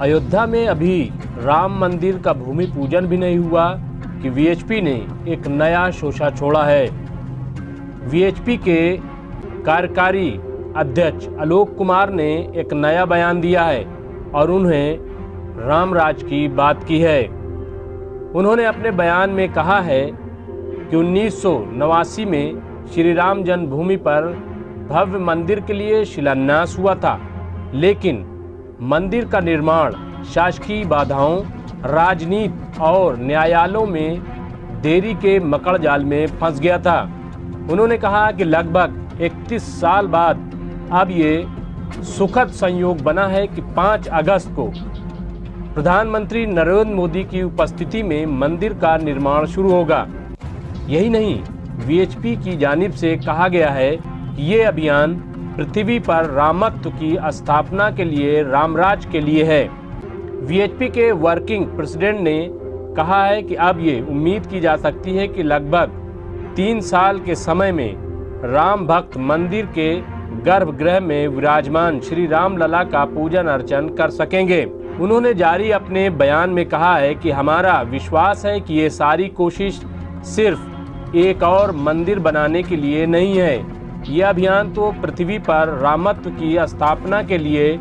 अयोध्या में अभी राम मंदिर का भूमि पूजन भी नहीं हुआ कि वीएचपी ने एक नया शोषा छोड़ा है। वीएचपी के कार्यकारी अध्यक्ष आलोक कुमार ने एक नया बयान दिया है और उन्हें रामराज की बात की है। उन्होंने अपने बयान में कहा है कि 1989 में श्री राम जन्मभूमि पर भव्य मंदिर के लिए शिलान्यास हुआ था, लेकिन मंदिर का निर्माण शासकीय बाधाओं, राजनीति और न्यायालयों में देरी के मकड़जाल में फंस गया था। उन्होंने कहा कि लगभग 31 साल बाद अब ये सुखद संयोग बना है कि 5 अगस्त को प्रधानमंत्री नरेंद्र मोदी की उपस्थिति में मंदिर का निर्माण शुरू होगा। यही नहीं, वीएचपी की जानिब से कहा गया है कि ये अभियान पृथ्वी पर रामत्व की स्थापना के लिए, रामराज के लिए है। वीएचपी के वर्किंग प्रेसिडेंट ने कहा है कि अब ये उम्मीद की जा सकती है कि लगभग 3 साल के समय में राम भक्त मंदिर के गर्भगृह में विराजमान श्री राम लला का पूजन अर्चन कर सकेंगे। उन्होंने जारी अपने बयान में कहा है कि हमारा विश्वास है कि ये सारी कोशिश सिर्फ एक और मंदिर बनाने के लिए नहीं है। यह अभियान तो पृथ्वी पर रामत्व की स्थापना के लिए,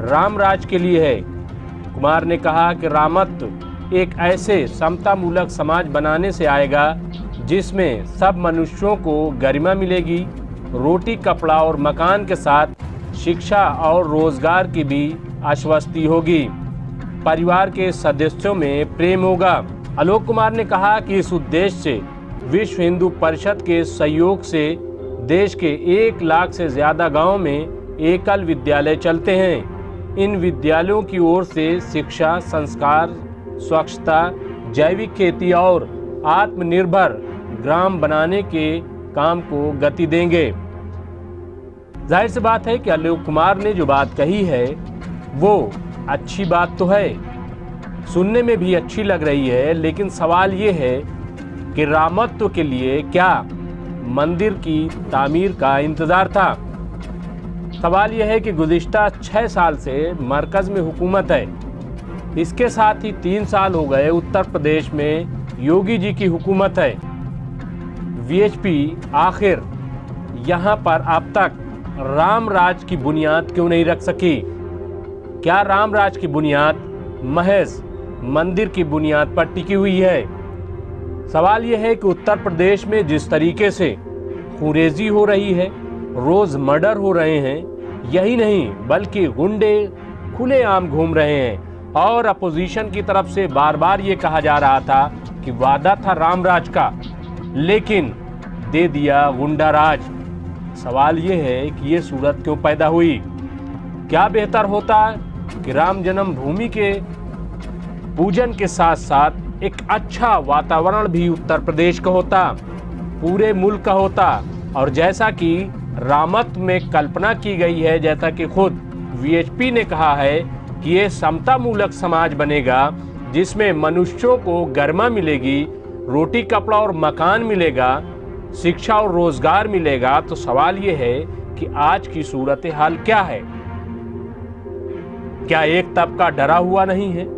रामराज के लिए है। कुमार ने कहा कि रामत्व एक ऐसे समतामूलक समाज बनाने से आएगा जिसमें सब मनुष्यों को गरिमा मिलेगी, रोटी, कपड़ा और मकान के साथ शिक्षा और रोजगार की भी आश्वस्ति होगी, परिवार के सदस्यों में प्रेम होगा। आलोक कुमार ने कहा कि इस उद्देश्य से विश्व हिंदू परिषद के सहयोग से देश के 1 लाख से ज़्यादा गांवों में एकल विद्यालय चलते हैं। इन विद्यालयों की ओर से शिक्षा, संस्कार, स्वच्छता, जैविक खेती और आत्मनिर्भर ग्राम बनाने के काम को गति देंगे। जाहिर सी बात है कि आलोक कुमार ने जो बात कही है वो अच्छी बात तो है, सुनने में भी अच्छी लग रही है, लेकिन सवाल ये है कि रामत्व के लिए क्या मंदिर की तामीर का इंतजार था। सवाल यह है कि गुज़िश्ता 6 साल से मरकज़ में हुकूमत है। इसके साथ ही 3 साल हो गए उत्तर प्रदेश में योगी जी की हुकूमत है। वीएचपी आखिर यहाँ पर अब तक रामराज की बुनियाद क्यों नहीं रख सकी? क्या रामराज की बुनियाद महज मंदिर की बुनियाद पर टिकी हुई है? सवाल यह है कि उत्तर प्रदेश में जिस तरीके से खुरेजी हो रही है, रोज मर्डर हो रहे हैं, यही नहीं बल्कि गुंडे खुलेआम घूम रहे हैं और अपोजिशन की तरफ से बार बार ये कहा जा रहा था कि वादा था रामराज का, लेकिन दे दिया गुंडा राज। सवाल ये है कि ये सूरत क्यों पैदा हुई? क्या बेहतर होता कि राम जन्मभूमि के पूजन के साथ साथ एक अच्छा वातावरण भी उत्तर प्रदेश का होता, पूरे मुल्क का होता, और जैसा कि रामत्व में कल्पना की गई है, जैसा कि खुद वीएचपी ने कहा है कि ये समतामूलक समाज बनेगा जिसमें मनुष्यों को गरिमा मिलेगी, रोटी, कपड़ा और मकान मिलेगा, शिक्षा और रोजगार मिलेगा। तो सवाल ये है कि आज की सूरत हाल क्या है? क्या एक तबका डरा हुआ नहीं है?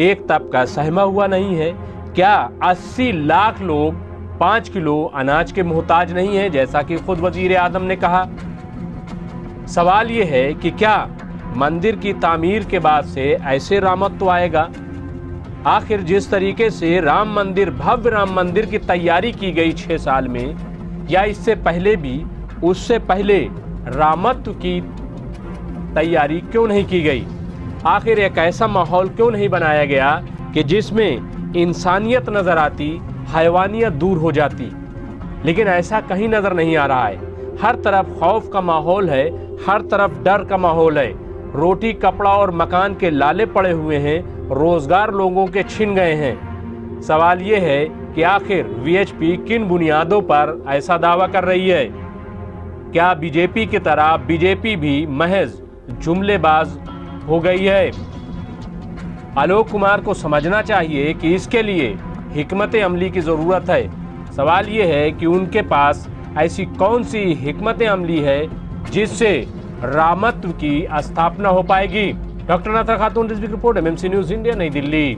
एक तबका सहमा हुआ नहीं है? क्या 80 लाख लोग 5 किलो अनाज के मोहताज नहीं है, जैसा कि खुद वजीर आजम ने कहा? सवाल ये है कि क्या मंदिर की तामीर के बाद से ऐसे रामत्व आएगा? आखिर जिस तरीके से राम मंदिर, भव्य राम मंदिर की तैयारी की गई 6 साल में, या इससे पहले भी, उससे पहले रामत्व की तैयारी क्यों नहीं की गई? आखिर एक ऐसा माहौल क्यों नहीं बनाया गया कि जिसमें इंसानियत नजर आती, हैवानियत दूर हो जाती? लेकिन ऐसा कहीं नजर नहीं आ रहा है। हर तरफ खौफ का माहौल है, हर तरफ डर का माहौल है। रोटी, कपड़ा और मकान के लाले पड़े हुए हैं, रोजगार लोगों के छिन गए हैं। सवाल ये है कि आखिर वीएचपी किन बुनियादों पर ऐसा दावा कर रही है? क्या बीजेपी की तरह बीजेपी भी महज जुमलेबाज हो गई है? आलोक कुमार को समझना चाहिए कि इसके लिए हिकमत अमली की ज़रूरत है। सवाल ये है कि उनके पास ऐसी कौन सी हिकमत अमली है जिससे रामत्व की स्थापना हो पाएगी। डॉक्टर नाथा खातून, रिपोर्ट, MMC न्यूज इंडिया, नई दिल्ली।